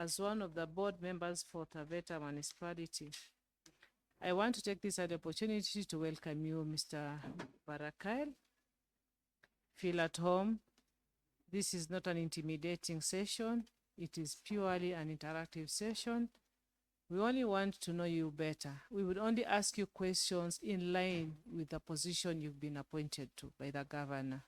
as one of the board members for Taveta Municipality. I want to take this as an opportunity to welcome you, Mr. Barakael. Feel at home. This is not an intimidating session. It is purely an interactive session. We only want to know you better. We would only ask you questions in line with the position you've been appointed to by the governor.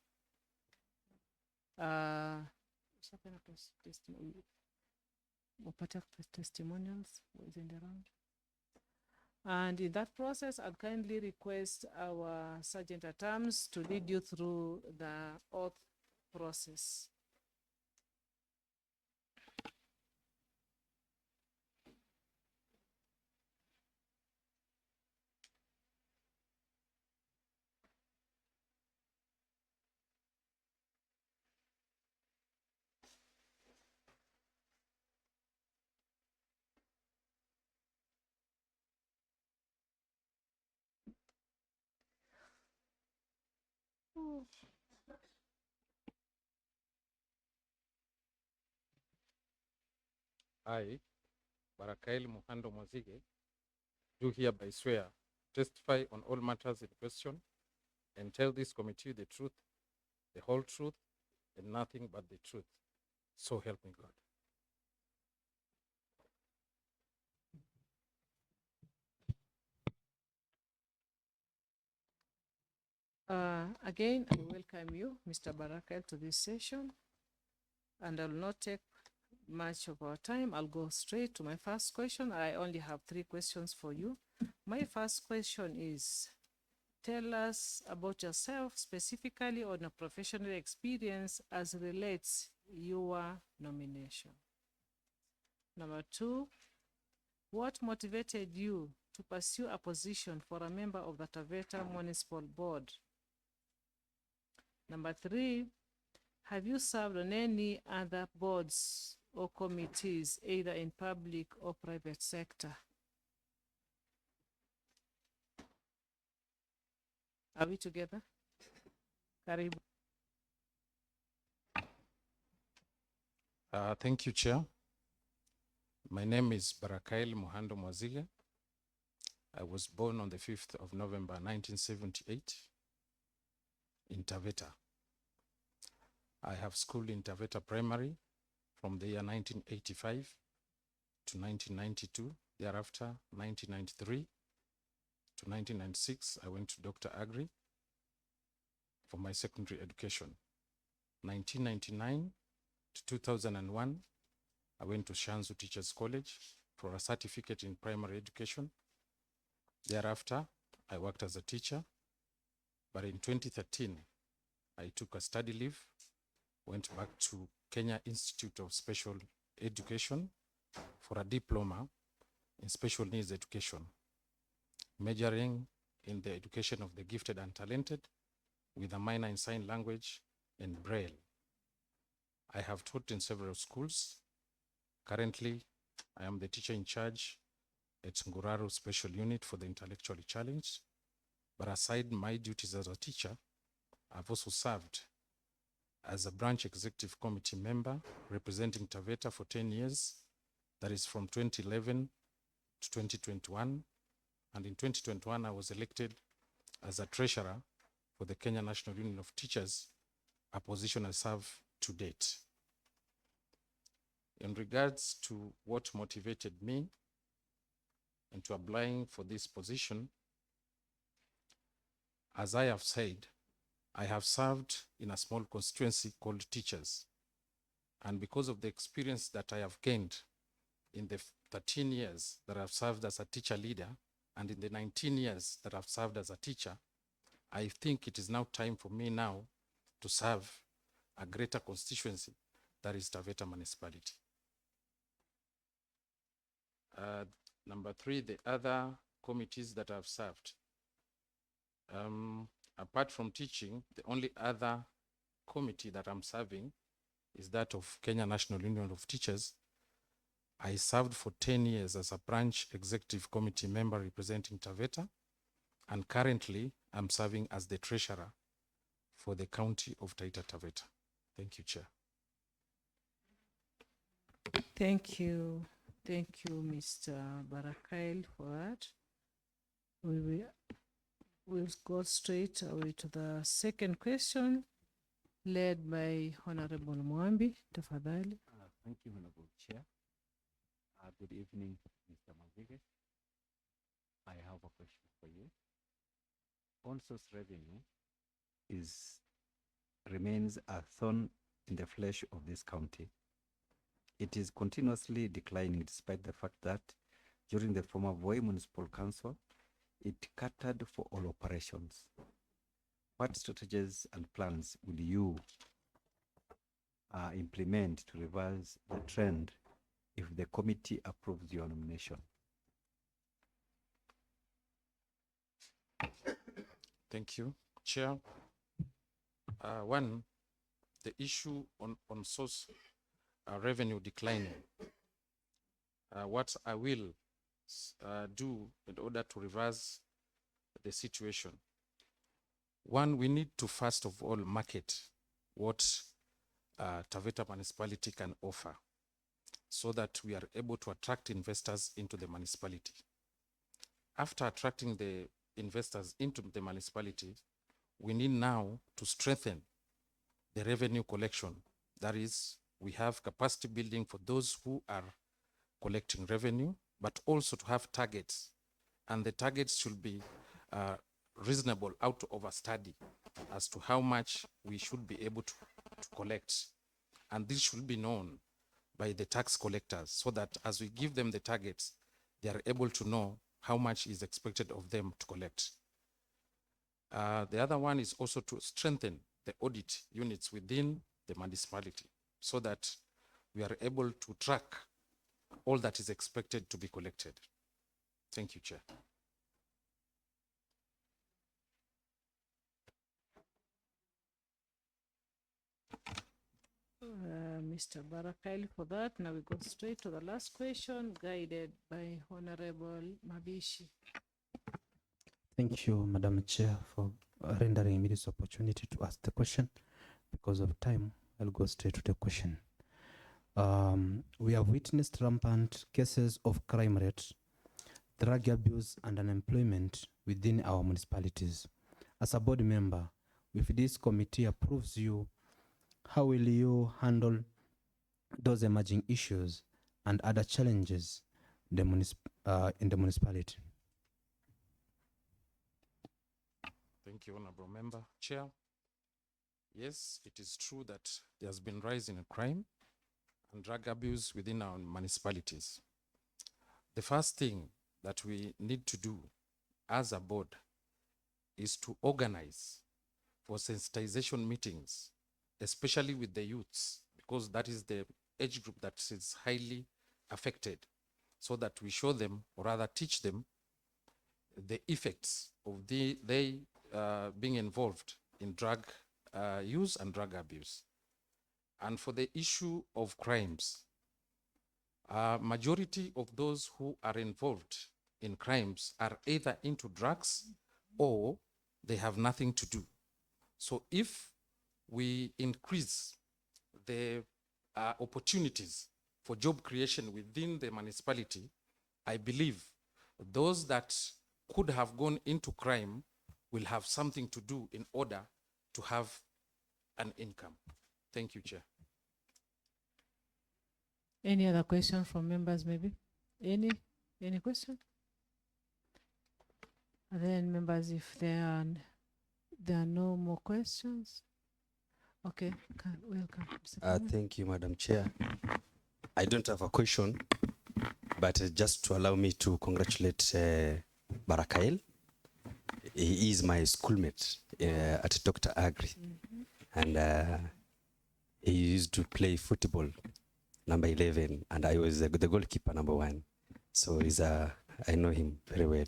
Testimonials was in the round. And in that process, I'd kindly request our Sergeant at Arms to lead you through the oath process. I, Barakael 𝐁𝐚𝐫𝐚𝐤𝐚𝐞𝐥, do hereby swear, testify on all matters in question, and tell this committee the truth, the whole truth, and nothing but the truth. So help me God. Again, I welcome you, Mr. Barakael, to this session, and I will not take much of our time. I'll go straight to my first question. I only have 3 questions for you. My first question is, tell us about yourself, specifically on a professional experience as relates your nomination. Number 2, what motivated you to pursue a position for a member of the Taveta Municipal Board? Number 3, have you served on any other boards or committees, either in public or private sector? Are we together? Karibu. Thank you, Chair. My name is Barakael 𝐁𝐴𝐤𝐻𝐚𝐫𝐚. I was born on the 5th of November, 1978 in Taveta. I have schooled in Taveta Primary from the year 1985 to 1992. Thereafter, 1993 to 1996, I went to Dr. Agri for my secondary education. 1999 to 2001, I went to Shanzu Teachers College for a certificate in primary education. Thereafter, I worked as a teacher, but in 2013, I took a study leave, went back to Kenya Institute of Special Education for a diploma in special needs education, majoring in the education of the gifted and talented with a minor in sign language and Braille. I have taught in several schools. Currently, I am the teacher in charge at Nguraro Special Unit for the Intellectually Challenged. But aside my duties as a teacher, I've also served as a branch executive committee member representing Taveta for 10 years. That is from 2011 to 2021. And in 2021, I was elected as a treasurer for the Kenya National Union of Teachers, a position I serve to date. In regards to what motivated me into applying for this position, as I have said, I have served in a small constituency called Teachers. And because of the experience that I have gained in the 13 years that I've served as a teacher leader, and in the 19 years that I've served as a teacher, I think it is now time for me now to serve a greater constituency, that is Taveta Municipality. Number 3, the other committees that I've served. Apart from teaching, the only other committee that I'm serving is that of Kenya National Union of Teachers. I served for 10 years as a branch executive committee member representing Taveta, and currently I'm serving as the treasurer for the county of Taita Taveta. Thank you, Chair. Thank you. Thank you, Mr. Barakail, for that. We'll go straight away to the second question, led by Honorable Mwambi. Tafadhali. Thank you, Honorable Chair. Good evening, Mr. 𝐂𝐚𝐫𝐚. I have a question for you. On-source revenue remains a thorn in the flesh of this county. It is continuously declining despite the fact that during the former Voi Municipal Council, it catered for all operations. What strategies and plans will you implement to reverse the trend if the committee approves your nomination? Thank you, Chair. One, the issue on source revenue declining. What I will do in order to reverse the situation. One, we need to first of all market what Taveta municipality can offer so that we are able to attract investors into the municipality. After attracting the investors into the municipality, we need now to strengthen the revenue collection. That is, we have capacity building for those who are collecting revenue, but also to have targets. And the targets should be reasonable out of a study as to how much we should be able to collect. And this should be known by the tax collectors so that as we give them the targets, they are able to know how much is expected of them to collect. The other one is also to strengthen the audit units within the municipality so that we are able to track all that is expected to be collected. Thank you, Chair. Mr. Barakail for that. Now we go straight to the last question, guided by Honorable Mabishi. Thank you, Madam Chair, for rendering me this opportunity to ask the question. Because of time, I'll go straight to the question. We have witnessed rampant cases of crime rate, drug abuse, and unemployment within our municipalities. As a board member, if this committee approves you, how will you handle those emerging issues and other challenges in the municipality? Thank you, Honorable Member. Chair, yes, it is true that there has been rise in crime and drug abuse within our municipalities. The first thing that we need to do as a board is to organize for sensitization meetings, especially with the youths, because that is the age group that is highly affected, so that we show them, or rather teach them, the effects of they being involved in drug use and drug abuse. And for the issue of crimes, majority of those who are involved in crimes are either into drugs or they have nothing to do. So if we increase the opportunities for job creation within the municipality, I believe those that could have gone into crime will have something to do in order to have an income. Thank you, Chair. Any other question from members, maybe? Any question? And then members, if there are no more questions. Okay, welcome. Thank you, Madam Chair. I don't have a question, but just to allow me to congratulate Barakail. He is my schoolmate at Dr. Agri, and he used to play football, number 11, and I was the goalkeeper, number 1. So I know him very well.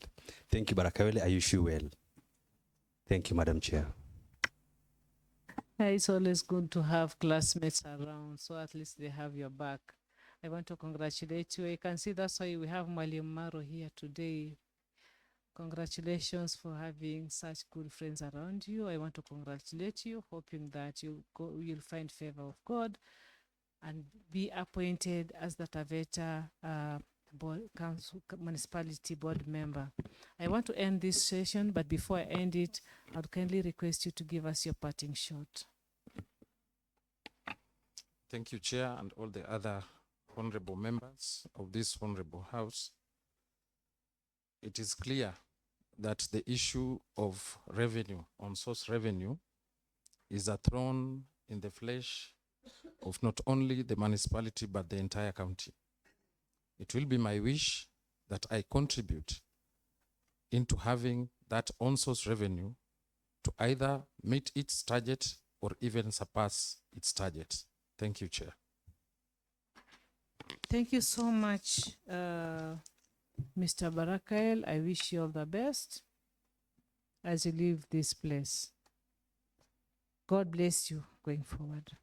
Thank you, Barakail. I wish you well. Thank you, Madam Chair. It's always good to have classmates around, so at least they have your back. I want to congratulate you. I can see that's why we have Mwalimu Maro here today. Congratulations for having such good friends around you. I want to congratulate you, hoping that you'll find favor of God and be appointed as the Taveta municipality board member. I want to end this session, but before I end it, I would kindly request you to give us your parting shot. Thank you, Chair, and all the other honorable members of this honorable house. It is clear that the issue of revenue, on-source revenue, is a thorn in the flesh of not only the municipality, but the entire county. It will be my wish that I contribute into having that on-source revenue to either meet its target or even surpass its target. Thank you, Chair. Thank you so much, Mr. Barakael. I wish you all the best as you leave this place. God bless you going forward.